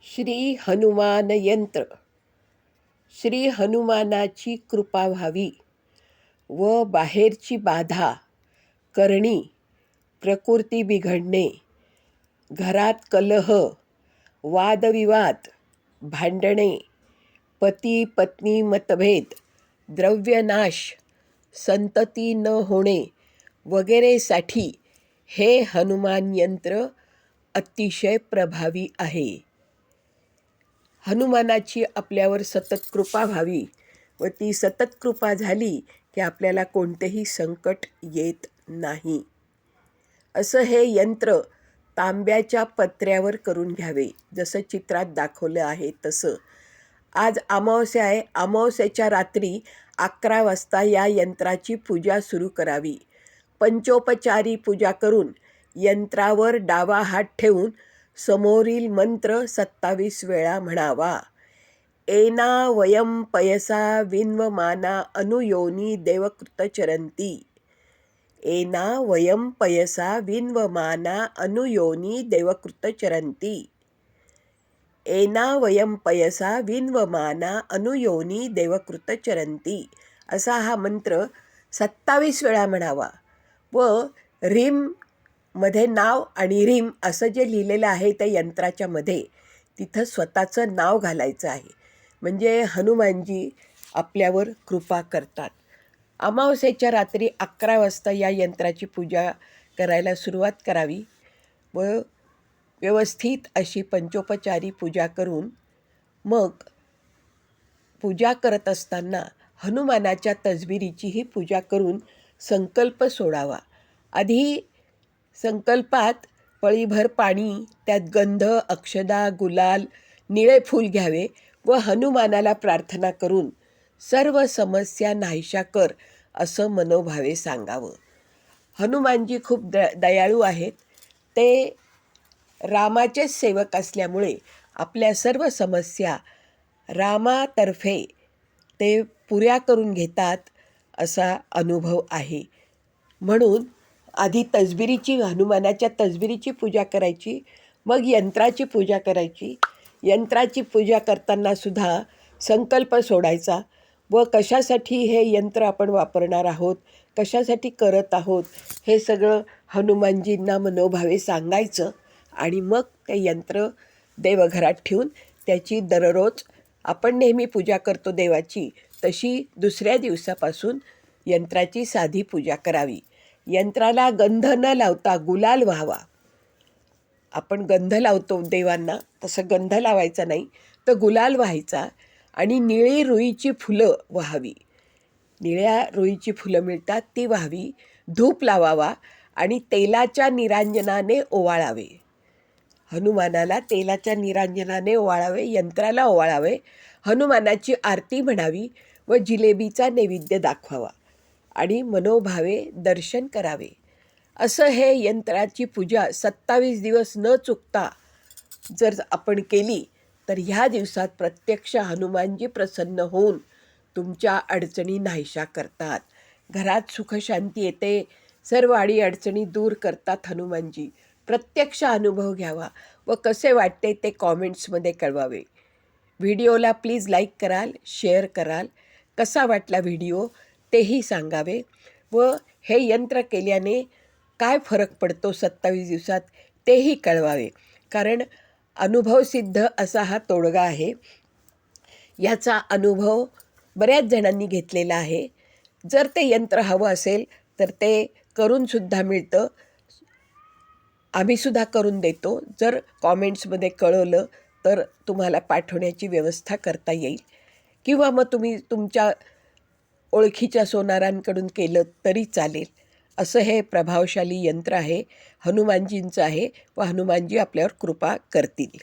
श्री हनुमान यंत्र. श्री हनुमानाची कृपा व्हावी व बाहेरची बाधा करणी, प्रकृती बिघडणे, घरात कलह, वादविवाद, भांडणे, पती पत्नी मतभेद, द्रव्यनाश, संतती न होणे वगैरेसाठी हे हनुमान यंत्र अतिशय प्रभावी आहे. हनुमानाची आपल्यावर सतत कृपा व्हावी व ती सतत कृपा झाली की आपल्याला कोणतेही संकट येत नाही. असं हे यंत्र तांब्याच्या पत्र्यावर करून घ्यावे, जसं चित्रात दाखवलं आहे तसं. आज अमावास्या आहे. अमावास्येच्या रात्री 11 वाजता या यंत्राची पूजा सुरू करावी. पंचोपचारी पूजा करून यंत्रावर डावा हात ठेवून समोरील मंत्र 27 वेळा म्हणावा. एना वयम पयसा विन्वमाना अनुयोनी देवकृत चरंती. एना वयम पयसा विन्वमाना अनुयोनी देवकृत चरंती. एना वयम पयसा विन्वमाना अनुयोनी देवकृत चरंती. असा हा मंत्र 27 वेळा म्हणावा व रीम मध्ये नाव आणि रीम असं जे लिहिलेलं आहे त्या यंत्राच्या मध्ये तिथं स्वतःचं नाव घालायचं आहे. म्हणजे हनुमानजी आपल्यावर कृपा करतात. अमावास्येच्या रात्री 11 वाजता या यंत्राची पूजा करायला सुरुवात करावी व व्यवस्थित अशी पंचोपचारी पूजा करून मग पूजा करत असताना हनुमानाच्या तसबिरीचीही पूजा करून संकल्प सोडावा. आधी संकल्पात पळीभर पाणी, त्यात गंध, अक्षदा, गुलाल, निळे फूल घ्यावे व हनुमानाला प्रार्थना करून सर्व समस्या नाहीशा कर असं मनोभावे सांगावं. हनुमानजी खूप दयाळू आहेत. ते रामाचेच सेवक असल्यामुळे आपल्या सर्व समस्या रामातर्फे ते पुऱ्या करून घेतात असा अनुभव आहे. म्हणून आधी हनुमानाच्या तसबिरीची पूजा करायची, मग यंत्राची पूजा करायची. यंत्राची पूजा करताना सुद्धा संकल्प सोडायचा व कशासाठी हे यंत्र आपण वापरणार आहोत, कशासाठी करत आहोत हे सगळं हनुमानजींना मनोभावे सांगायचं आणि मग ते यंत्र देवघरात ठेवून त्याची दररोज आपण नेहमी पूजा करतो देवाची तशी दुसऱ्या दिवसापासून यंत्राची साधी पूजा करावी. यंत्राला गंध न लावता गुलाल व्हावा. आपण गंध लावतो देवांना, तसं गंध लावायचा नाही तर गुलाल व्हायचा आणि निळी रुईची फुलं व्हावी. निळ्या रुईची फुलं मिळतात ती व्हावी. धूप लावावा आणि तेलाच्या निरांजनाने ओवाळावे. हनुमानाला तेलाच्या निरांजनाने ओवाळावे, यंत्राला ओवाळावे, हनुमानाची आरती म्हणावी व जिलेबीचा नैवेद्य दाखवावा आणि मनोभावे दर्शन करावे. असं हे यंत्राची पूजा 27 दिवस न चुकता जर आपण केली तर ह्या दिवसात प्रत्यक्ष हनुमानजी प्रसन्न होऊन तुमच्या अडचणी नाहीशा करतात. घरात सुखशांती येते. सर्व अडीअडचणी दूर करतात हनुमानजी. प्रत्यक्ष अनुभव घ्यावा व कसे वाटते ते कॉमेंट्समध्ये कळवावे. व्हिडिओला प्लीज लाईक कराल, शेअर कराल. कसा वाटला व्हिडिओ तेही सांगावे व हे यंत्र केल्याने काय फरक पडतो 27 दिवसात तेही कळवावे. कारण अनुभवसिद्ध असा हा तोडगा आहे. याचा अनुभव बऱ्याच जणांनी घेतलेला आहे. जर ते यंत्र हवं असेल तर ते करूनसुद्धा मिळतं. आम्हीसुद्धा करून देतो. जर कॉमेंट्समध्ये कळवलं तर तुम्हाला पाठवण्याची व्यवस्था करता येईल किंवा मग तुम्ही तुमच्या ओळखीच्या सोनारांकडून केलं तरी चालेल. असं हे प्रभावशाली यंत्र आहे, हनुमानजींचं आहे व हनुमानजी आपल्यावर कृपा करतील.